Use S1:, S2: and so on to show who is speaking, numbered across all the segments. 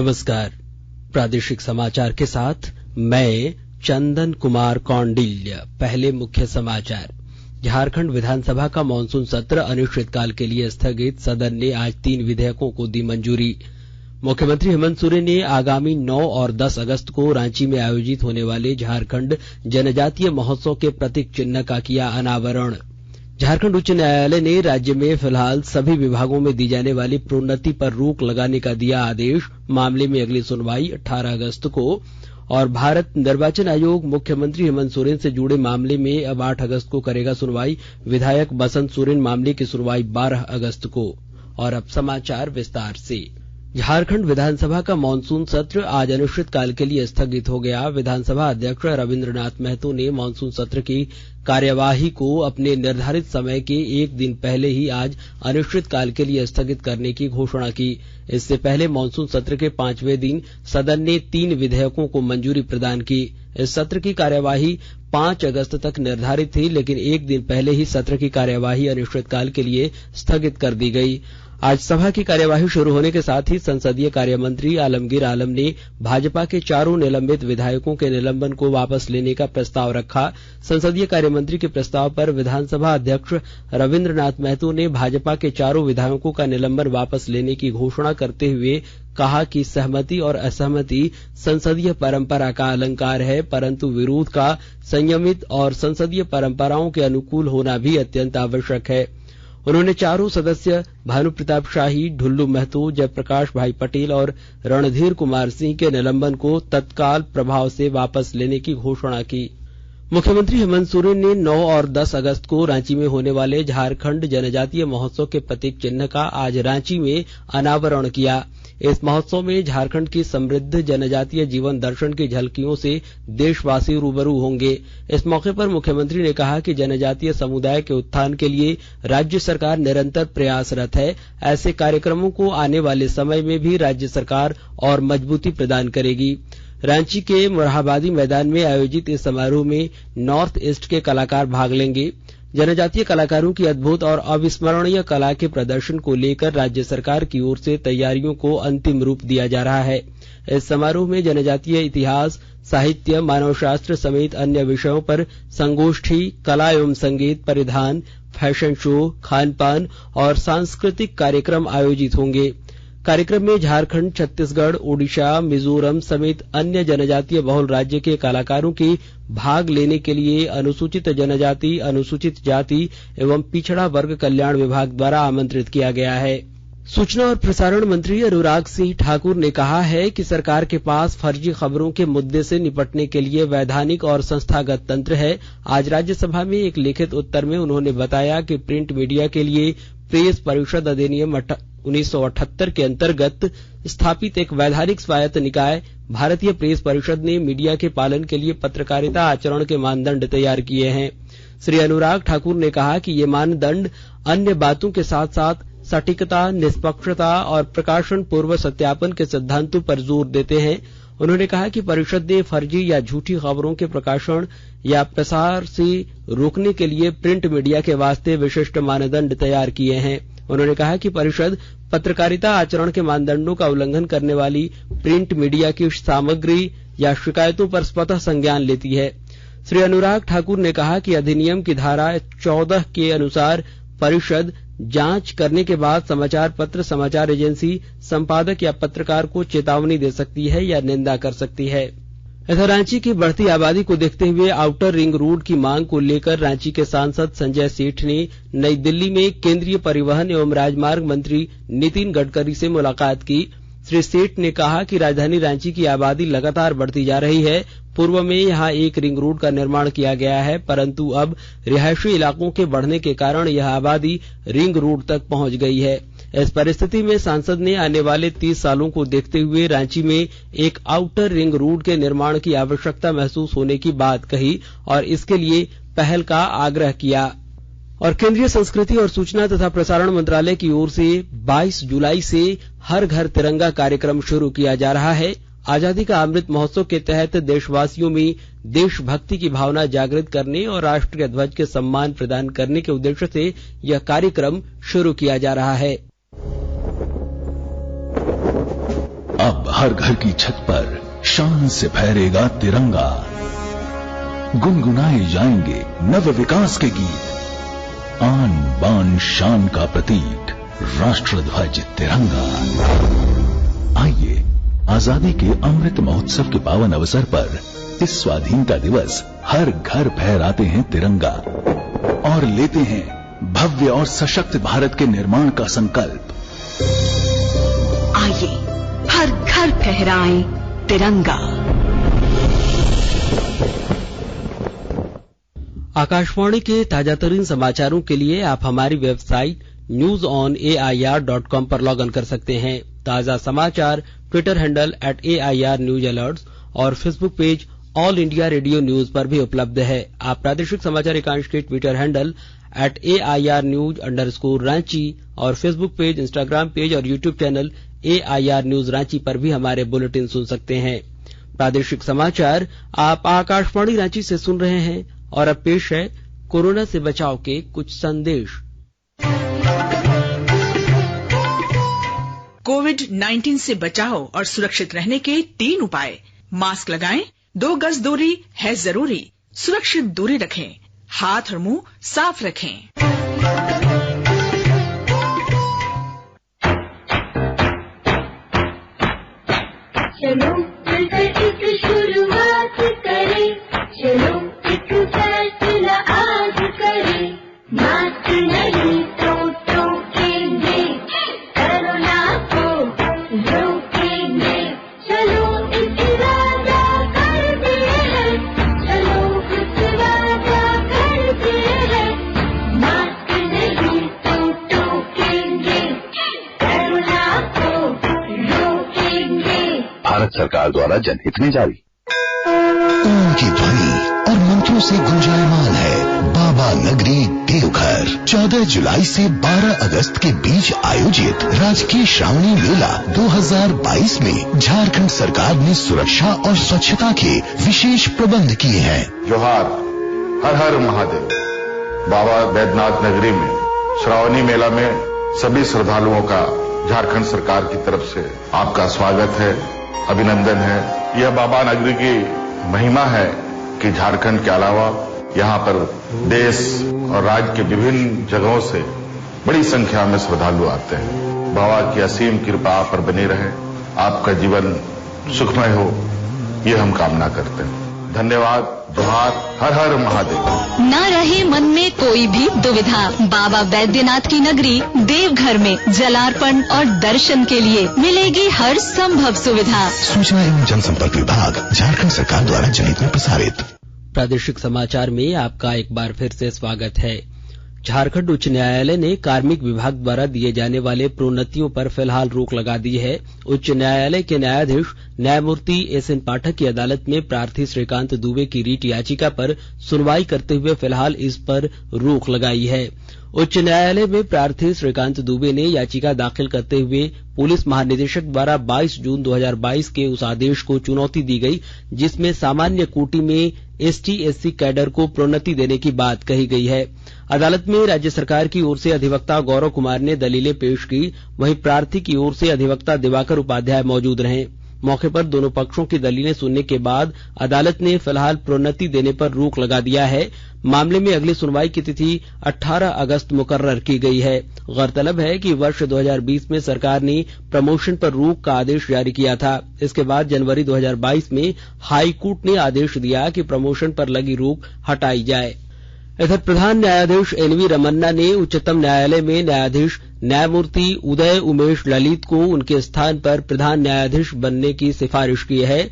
S1: नमस्कार। प्रादेशिक समाचार के साथ मैं चंदन कुमार कौंडिल्य। पहले मुख्य समाचार। झारखंड विधानसभा का मॉनसून सत्र अनिश्चितकाल के लिए स्थगित। सदन ने आज 3 विधेयकों को दी मंजूरी। मुख्यमंत्री हेमंत सोरेन ने आगामी 9 और 10 अगस्त को रांची में आयोजित होने वाले झारखंड जनजातीय महोत्सव के प्रतीक चिन्ह का किया अनावरण। झारखंड उच्च न्यायालय ने राज्य में फिलहाल सभी विभागों में दी जाने वाली प्रोन्नति पर रोक लगाने का दिया आदेश। मामले में अगली सुनवाई 18 अगस्त को। और भारत निर्वाचन आयोग मुख्यमंत्री हेमंत सोरेन से जुड़े मामले में अब 8 अगस्त को करेगा सुनवाई। विधायक बसंत सोरेन मामले की सुनवाई 12 अगस्त को। और अब समाचार विस्तार से। झारखंड विधानसभा का मॉनसून सत्र आज अनिश्चितकाल के लिए स्थगित हो गया। विधानसभा अध्यक्ष रविंद्रनाथ महतो ने मॉनसून सत्र की कार्यवाही को अपने निर्धारित समय के एक दिन पहले ही आज अनिश्चितकाल के लिए स्थगित करने की घोषणा की। इससे पहले मॉनसून सत्र के 5वें दिन सदन ने 3 विधेयकों को मंजूरी प्रदान की। इस सत्र की कार्यवाही 5 अगस्त तक निर्धारित थी, लेकिन एक दिन पहले ही सत्र की कार्यवाही अनिश्चितकाल के लिए स्थगित कर दी गई। आज सभा की कार्यवाही शुरू होने के साथ ही संसदीय कार्य मंत्री आलमगीर आलम ने भाजपा के 4 निलंबित विधायकों के निलंबन को वापस लेने का प्रस्ताव रखा। संसदीय कार्य मंत्री के प्रस्ताव पर विधानसभा अध्यक्ष रविंद्रनाथ महतो ने भाजपा के 4 विधायकों का निलंबन वापस लेने की घोषणा करते हुए कहा कि सहमति और असहमति संसदीय परंपरा का अलंकार है, परंतु विरोध का संयमित और संसदीय परंपराओं के अनुकूल होना भी अत्यंत आवश्यक है। उन्होंने 4 सदस्य भानु प्रताप शाही, ढुल्लू महतो, जयप्रकाश भाई पटेल और रणधीर कुमार सिंह के निलंबन को तत्काल प्रभाव से वापस लेने की घोषणा की। मुख्यमंत्री हेमंत सोरेन ने 9 और 10 अगस्त को रांची में होने वाले झारखंड जनजातीय महोत्सव के प्रतीक चिन्ह का आज रांची में अनावरण किया। इस महोत्सव में झारखंड की समृद्ध जनजातीय जीवन दर्शन की झलकियों से देशवासी रूबरू होंगे। इस मौके पर मुख्यमंत्री ने कहा कि जनजातीय समुदाय के उत्थान के लिए राज्य सरकार निरंतर प्रयासरत है। ऐसे कार्यक्रमों को आने वाले समय में भी राज्य सरकार और मजबूती प्रदान करेगी। रांची के मोरहाबादी मैदान में आयोजित इस समारोह में नॉर्थ ईस्ट के कलाकार भाग लेंगे। जनजातीय कलाकारों की अद्भुत और अविस्मरणीय कला के प्रदर्शन को लेकर राज्य सरकार की ओर से तैयारियों को अंतिम रूप दिया जा रहा है। इस समारोह में जनजातीय इतिहास, साहित्य, मानव शास्त्र समेत अन्य विषयों पर संगोष्ठी, कला एवं संगीत, परिधान, फैशन शो, खान पान और सांस्कृतिक कार्यक्रम आयोजित होंगे। कार्यक्रम में झारखंड, छत्तीसगढ़, ओडिशा, मिजोरम समेत अन्य जनजातीय बहुल राज्य के कलाकारों के भाग लेने के लिए अनुसूचित जनजाति, अनुसूचित जाति एवं पिछड़ा वर्ग कल्याण विभाग द्वारा आमंत्रित किया गया है। सूचना और प्रसारण मंत्री अनुराग सिंह ठाकुर ने कहा है कि सरकार के पास फर्जी खबरों के मुद्दे से निपटने के लिए वैधानिक और संस्थागत तंत्र है। आज राज्यसभा में एक लिखित उत्तर में उन्होंने बताया कि प्रिंट मीडिया के लिए प्रेस परिषद अधिनियम 1978 के अंतर्गत स्थापित एक वैधानिक स्वायत्त निकाय भारतीय प्रेस परिषद ने मीडिया के पालन के लिए पत्रकारिता आचरण के मानदंड तैयार किए हैं। श्री अनुराग ठाकुर ने कहा कि ये मानदंड अन्य बातों के साथ साथ सटीकता, निष्पक्षता और प्रकाशन पूर्व सत्यापन के सिद्धांतों पर जोर देते हैं। उन्होंने कहा कि परिषद ने फर्जी या झूठी खबरों के प्रकाशन या प्रसार से रोकने के लिए प्रिंट मीडिया के वास्ते विशिष्ट मानदंड तैयार किए हैं। उन्होंने कहा कि परिषद पत्रकारिता आचरण के मानदंडों का उल्लंघन करने वाली प्रिंट मीडिया की सामग्री या शिकायतों पर स्वतः संज्ञान लेती है। श्री अनुराग ठाकुर ने कहा कि अधिनियम की धारा 14 के अनुसार परिषद जांच करने के बाद समाचार पत्र, समाचार एजेंसी, संपादक या पत्रकार को चेतावनी दे सकती है या निंदा कर सकती है। इधर रांची की बढ़ती आबादी को देखते हुए आउटर रिंग रोड की मांग को लेकर रांची के सांसद संजय सेठ ने नई दिल्ली में केंद्रीय परिवहन एवं राजमार्ग मंत्री नितिन गडकरी से मुलाकात की। श्री सेठ ने कहा कि राजधानी रांची की आबादी लगातार बढ़ती जा रही है। पूर्व में यहां एक रिंग रोड का निर्माण किया गया है, परंतु अब रिहायशी इलाकों के बढ़ने के कारण यह आबादी रिंग रोड तक पहुंच गई है। इस परिस्थिति में सांसद ने आने वाले 30 सालों को देखते हुए रांची में एक आउटर रिंग रोड के निर्माण की आवश्यकता महसूस होने की बात कही और इसके लिए पहल का आग्रह किया। और केंद्रीय संस्कृति और सूचना तथा प्रसारण मंत्रालय की ओर से 22 जुलाई से हर घर तिरंगा कार्यक्रम शुरू किया जा रहा है। आजादी का अमृत महोत्सव के तहत देशवासियों में देशभक्ति की भावना जागृत करने और राष्ट्रीय ध्वज के सम्मान प्रदान करने के उद्देश्य से यह कार्यक्रम शुरू किया जा रहा है।
S2: अब हर घर की छत पर शान से फहरेगा तिरंगा, गुनगुनाए जाएंगे नव विकास के गीत, आन बान शान का प्रतीक राष्ट्रध्वज तिरंगा। आइए आजादी के अमृत महोत्सव के पावन अवसर पर इस स्वाधीनता दिवस हर घर फहराते हैं तिरंगा और लेते हैं भव्य और सशक्त भारत के निर्माण का संकल्प।
S3: आइए हर घर फहराएं तिरंगा।
S1: आकाशवाणी के ताजातरीन समाचारों के लिए आप हमारी वेबसाइट newsonair.com पर लॉग इन कर सकते हैं। ताजा समाचार ट्विटर हैंडल @AIRNewsAlerts और Facebook page all India radio news पर भी उपलब्ध है। आप प्रादेशिक समाचार एकांश के ट्विटर हैंडल @AIRnews_रांची और फेसबुक पेज, इंस्टाग्राम पेज और YouTube channel AIR news Ranchi पर भी हमारे बुलेटिन सुन सकते हैं। प्रादेशिक समाचार आप आकाशवाणी रांची से सुन रहे हैं और अब पेश है कोरोना से बचाव के कुछ संदेश।
S4: कोविड-19 से बचाव और सुरक्षित रहने के 3 उपाय। मास्क लगाएं, 2 गज दूरी है जरूरी, सुरक्षित दूरी रखें, हाथ और मुंह साफ रखें।
S5: चलो मिलकर एक शुरुआत करें, चलो एक फैसला आज करें, मास्क नहीं तो टोकेंगे, कोरोना को रोकेंगे, चलो एक वादा करते हैं, चलो कुछ वादा करते हैं, मास्क नहीं तो टोकेंगे, कोरोना को रोकेंगे।
S6: भारत सरकार द्वारा जनहित में जारी।
S2: उनकी ध्वनि और मंत्रों से गुंजायमान है बाबा नगरी देवघर। 14 जुलाई से 12 अगस्त के बीच आयोजित राजकीय श्रावणी मेला 2022 में झारखंड सरकार ने सुरक्षा और स्वच्छता के विशेष प्रबंध किए हैं।
S6: जोहार, हर हर महादेव। बाबा बैद्यनाथ नगरी में श्रावणी मेला में सभी श्रद्धालुओं का झारखंड सरकार की तरफ से आपका स्वागत है, अभिनंदन है। यह बाबा नगरी की महिमा है कि झारखंड के अलावा यहाँ पर देश और राज्य के विभिन्न जगहों से बड़ी संख्या में श्रद्धालु आते हैं। बाबा की असीम कृपा आप पर बनी रहे, आपका जीवन सुखमय हो, ये हम कामना करते हैं। धन्यवाद। जोहार, हर हर महादेव।
S3: न रहे मन में कोई भी दुविधा, बाबा बैद्यनाथ की नगरी देवघर में जलार्पण और दर्शन के लिए मिलेगी हर संभव सुविधा।
S2: सूचना एवं जनसंपर्क विभाग झारखंड सरकार द्वारा जनहित में प्रसारित।
S1: प्रादेशिक समाचार में आपका एक बार फिर से स्वागत है। झारखंड उच्च न्यायालय ने कार्मिक विभाग द्वारा दिए जाने वाले प्रोन्नतियों पर फिलहाल रोक लगा दी है। उच्च न्यायालय के न्यायाधीश न्यायमूर्ति SN पाठक की अदालत में प्रार्थी श्रीकांत दुबे की रीट याचिका पर सुनवाई करते हुए फिलहाल इस पर रोक लगाई है। उच्च न्यायालय में प्रार्थी श्रीकांत दुबे ने याचिका दाखिल करते हुए पुलिस महानिदेशक द्वारा 22 जून 2022 के उस आदेश को चुनौती दी गई जिसमें सामान्य कोटि में ST/SC कैडर को प्रोन्नति देने की बात कही गई है। अदालत में राज्य सरकार की ओर से अधिवक्ता गौरव कुमार ने दलीलें पेश की, वहीं प्रार्थी की ओर से अधिवक्ता दिवाकर उपाध्याय मौजूद रहे। मौके पर दोनों पक्षों की दलीलें सुनने के बाद अदालत ने फिलहाल प्रोन्नति देने पर रोक लगा दिया है। मामले में अगली सुनवाई की तिथि 18 अगस्त मुकर्रर की गई है। गौरतलब है कि वर्ष 2020 में सरकार ने प्रमोशन पर रोक का आदेश जारी किया था। इसके बाद जनवरी 2022 में हाई कोर्ट ने आदेश दिया कि प्रमोशन पर लगी रोक हटाई जाए। इधर प्रधान न्यायाधीश NV रमन्ना ने उच्चतम न्यायालय में न्यायाधीश न्यायमूर्ति उदय उमेश ललित को उनके स्थान पर प्रधान न्यायाधीश बनने की सिफारिश की है।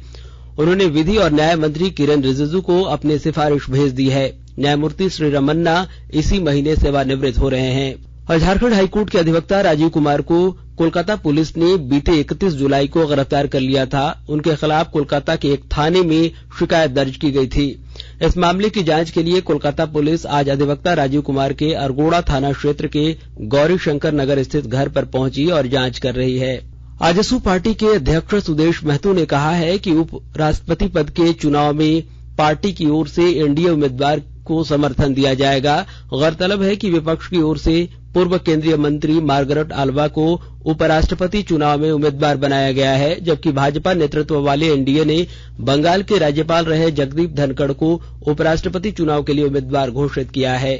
S1: उन्होंने विधि और न्याय मंत्री किरेन रिजिजू को अपनी सिफारिश भेज दी है। न्यायमूर्ति श्री रमन्ना इसी महीने सेवानिवृत्त हो रहे हैं। और झारखंड हाईकोर्ट के अधिवक्ता राजीव कुमार को कोलकाता पुलिस ने बीते 31 जुलाई को गिरफ्तार कर लिया था। उनके खिलाफ कोलकाता के एक थाने में शिकायत दर्ज की गई थी। इस मामले की जांच के लिए कोलकाता पुलिस आज अधिवक्ता राजीव कुमार के अरगोड़ा थाना क्षेत्र के गौरी शंकर नगर स्थित घर पर पहुंची और जांच कर रही है। आजसू पार्टी के अध्यक्ष सुदेश महतो ने कहा है कि उप राष्ट्रपति पद के चुनाव में पार्टी की ओर से एनडीए उम्मीदवार को समर्थन दिया जाएगा। गौरतलब है कि विपक्ष की ओर से पूर्व केंद्रीय मंत्री मार्गरेट आल्वा को उपराष्ट्रपति चुनाव में उम्मीदवार बनाया गया है, जबकि भाजपा नेतृत्व वाले एनडीए ने बंगाल के राज्यपाल रहे जगदीप धनखड़ को उपराष्ट्रपति चुनाव के लिए उम्मीदवार घोषित किया है।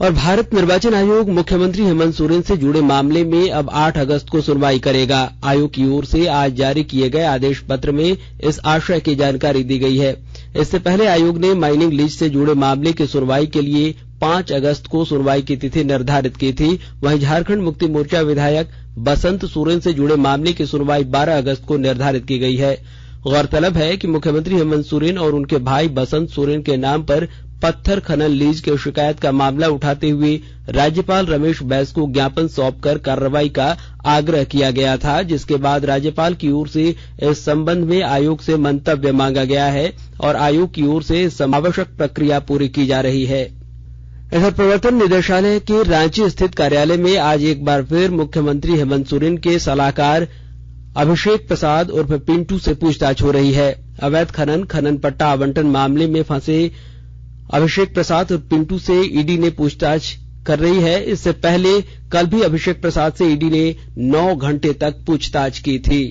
S1: और भारत निर्वाचन आयोग मुख्यमंत्री हेमंत सोरेन से जुड़े मामले में अब 8 अगस्त को सुनवाई करेगा। आयोग की ओर से आज जारी किए गए आदेश पत्र में इस आशय की जानकारी दी गई है। इससे पहले आयोग ने माइनिंग लीज से जुड़े मामले की सुनवाई के लिए 5 अगस्त को सुनवाई की तिथि निर्धारित की थी। वहीं झारखंड मुक्ति मोर्चा विधायक बसंत सोरेन से जुड़े मामले की सुनवाई 12 अगस्त को निर्धारित की गई है। गौरतलब है कि मुख्यमंत्री हेमंत सोरेन और उनके भाई बसंत सोरेन के नाम पर पत्थर खनन लीज की शिकायत का मामला उठाते हुए राज्यपाल रमेश बैस को ज्ञापन सौंपकर कार्रवाई का आग्रह किया गया था, जिसके बाद राज्यपाल की ओर से इस संबंध में आयोग से मंतव्य मांगा गया है और आयोग की ओर से आवश्यक प्रक्रिया पूरी की जा रही है। इधर प्रवर्तन निदेशालय के रांची स्थित कार्यालय में आज एक बार फिर मुख्यमंत्री हेमंत सोरेन के सलाहकार अभिषेक प्रसाद उर्फ पिंटू से पूछताछ हो रही है। अवैध खनन पट्टा आवंटन मामले में फंसे अभिषेक प्रसाद और पिंटू से ईडी ने पूछताछ कर रही है। इससे पहले कल भी अभिषेक प्रसाद से ईडी ने 9 घंटे तक पूछताछ की थी।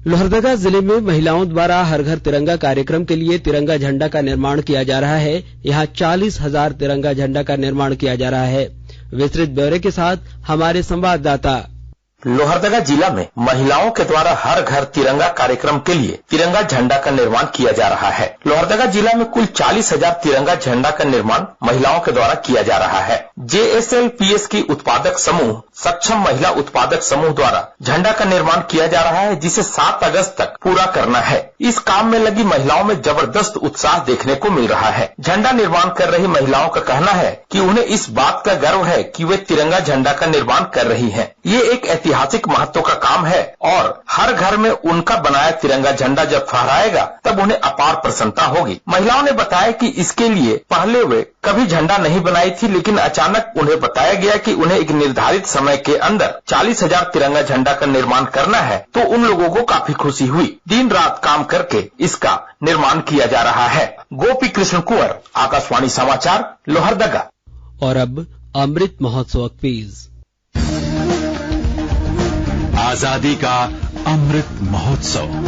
S1: लोहरदगा जिले में महिलाओं द्वारा हर घर तिरंगा कार्यक्रम के लिए तिरंगा झंडा का निर्माण किया जा रहा है। यहाँ 40,000 तिरंगा झंडा का निर्माण किया जा रहा है। विस्तृत ब्यौरे के साथ हमारे संवाददाता।
S7: लोहरदगा जिला में महिलाओं के द्वारा हर घर तिरंगा कार्यक्रम के लिए तिरंगा झंडा का निर्माण किया जा रहा है। लोहरदगा जिला में कुल 40,000 तिरंगा झंडा का निर्माण महिलाओं के द्वारा किया जा रहा है। JSLPS की उत्पादक समूह सक्षम महिला उत्पादक समूह द्वारा झंडा का निर्माण किया जा रहा है, जिसे 7 अगस्त तक पूरा करना है। इस काम में लगी महिलाओं में जबरदस्त उत्साह देखने को मिल रहा है। झंडा निर्माण कर रही महिलाओं का कहना है कि उन्हें इस बात का गर्व है कि वे तिरंगा झंडा का निर्माण कर रही हैं। ये एक ऐतिहासिक महत्व का काम है और हर घर में उनका बनाया तिरंगा झंडा जब फहराएगा तब उन्हें अपार प्रसन्नता होगी। महिलाओं ने बताया कि इसके लिए पहले वे कभी झंडा नहीं बनाई थी, लेकिन अचानक उन्हें बताया गया कि उन्हें एक निर्धारित समय के अंदर 40,000 तिरंगा झंडा का निर्माण करना है, तो उन लोगों को काफी खुशी हुई। दिन रात काम करके इसका निर्माण किया जा रहा है। गोपी कृष्ण कुंवर, आकाशवाणी समाचार, लोहरदगा।
S1: और अब अमृत महोत्सव क्विज।
S2: आजादी का अमृत महोत्सव।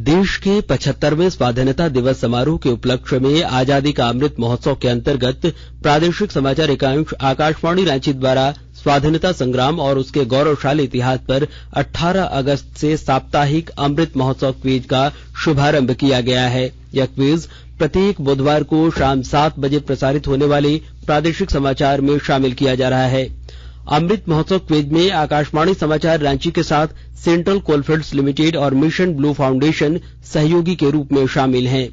S1: देश के 75वें स्वाधीनता दिवस समारोह के उपलक्ष्य में आजादी का अमृत महोत्सव के अंतर्गत प्रादेशिक समाचार एकांश आकाशवाणी रांची द्वारा स्वाधीनता संग्राम और उसके गौरवशाली इतिहास पर 18 अगस्त से साप्ताहिक अमृत महोत्सव क्विज का शुभारंभ किया गया है। यह क्विज प्रत्येक बुधवार को शाम 7 बजे प्रसारित होने वाले प्रादेशिक समाचार में शामिल किया जा रहा है। अमृत महोत्सव क्विज में आकाशवाणी समाचार रांची के साथ सेंट्रल कोलफील्ड्स लिमिटेड और मिशन ब्लू फाउंडेशन सहयोगी के रूप में शामिल हैं।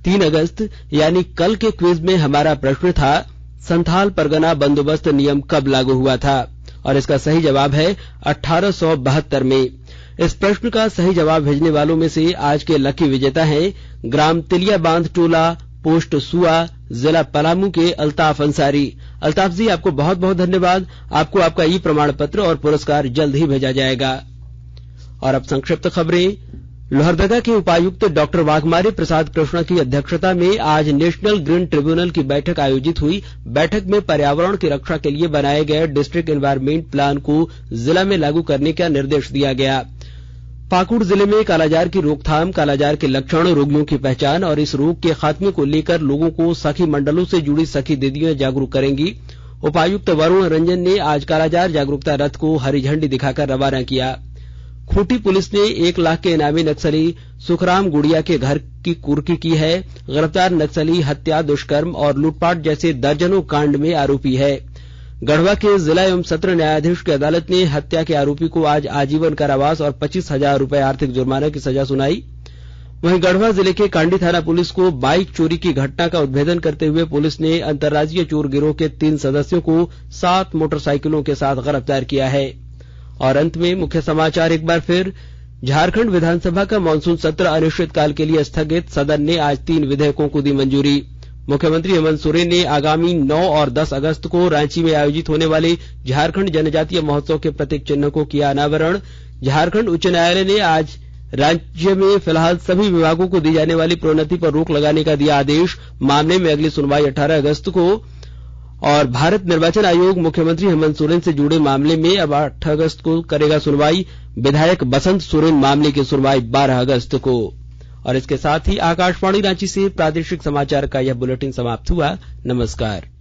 S1: 3 अगस्त यानी कल के क्विज में हमारा प्रश्न था, संथाल परगना बंदोबस्त नियम कब लागू हुआ था? और इसका सही जवाब है 1872 में। इस प्रश्न का सही जवाब भेजने वालों में से आज के लकी विजेता हैं ग्राम तिलिया बांध टोला, पोस्ट सुआ, जिला पलामू के अल्ताफ अंसारी। अल्ताफ जी, आपको बहुत बहुत धन्यवाद। आपको आपका ई प्रमाण पत्र और पुरस्कार जल्द ही भेजा जाएगा। और अब संक्षिप्त खबरें। लोहरदगा के उपायुक्त डॉक्टर वाघमारे प्रसाद कृष्णा की अध्यक्षता में आज नेशनल ग्रीन ट्रिब्यूनल की बैठक आयोजित हुई। बैठक में पर्यावरण की रक्षा के लिए बनाए गए डिस्ट्रिक्ट एनवायरमेंट प्लान को जिला में लागू करने का निर्देश दिया गया। पाकुड़ जिले में कालाजार की रोकथाम, कालाजार के लक्षण, रोगियों की पहचान और इस रोग के खात्मे को लेकर लोगों को सखी मंडलों से जुड़ी सखी दीदियां जागरूक करेंगी। उपायुक्त वरुण रंजन ने आज कालाजार जागरूकता रथ को हरी झंडी दिखाकर रवाना किया। खूंटी पुलिस ने 1 लाख के इनामी नक्सली सुखराम गुड़िया के घर की कुर्की की है। गिरफ्तार नक्सली हत्या, दुष्कर्म और लूटपाट जैसे दर्जनों कांड में आरोपी है। गढ़वा के जिला एवं सत्र न्यायाधीश की अदालत ने हत्या के आरोपी को आज आजीवन कारावास और 25,000 रुपए आर्थिक जुर्माना की सजा सुनाई। वहीं गढ़वा जिले के कांडी थाना पुलिस को बाइक चोरी की घटना का उद्भेदन करते हुए पुलिस ने अंतर्राज्यीय चोर गिरोह के 3 सदस्यों को 7 मोटरसाइकिलों के साथ गिरफ्तार किया है। और अंत में मुख्य समाचार एक बार फिर। झारखंड विधानसभा का मानसून सत्र अनिश्चितकाल के लिए स्थगित। सदन ने आज 3 विधेयकों को दी मंजूरी। मुख्यमंत्री हेमंत सोरेन ने आगामी 9 और 10 अगस्त को रांची में आयोजित होने वाले झारखंड जनजातीय महोत्सव के प्रतीक चिन्ह को किया अनावरण। झारखंड उच्च न्यायालय ने आज राज्य में फिलहाल सभी विभागों को दी जाने वाली प्रोन्नति पर रोक लगाने का दिया आदेश। मामले में अगली सुनवाई 18 अगस्त को। और भारत निर्वाचन आयोग मुख्यमंत्री हेमंत सोरेन से जुड़े मामले में अब 8 अगस्त को करेगा सुनवाई। विधायक बसंत सोरेन मामले की सुनवाई 12 अगस्त को। और इसके साथ ही आकाशवाणी रांची से प्रादेशिक समाचार का यह बुलेटिन समाप्त हुआ। नमस्कार।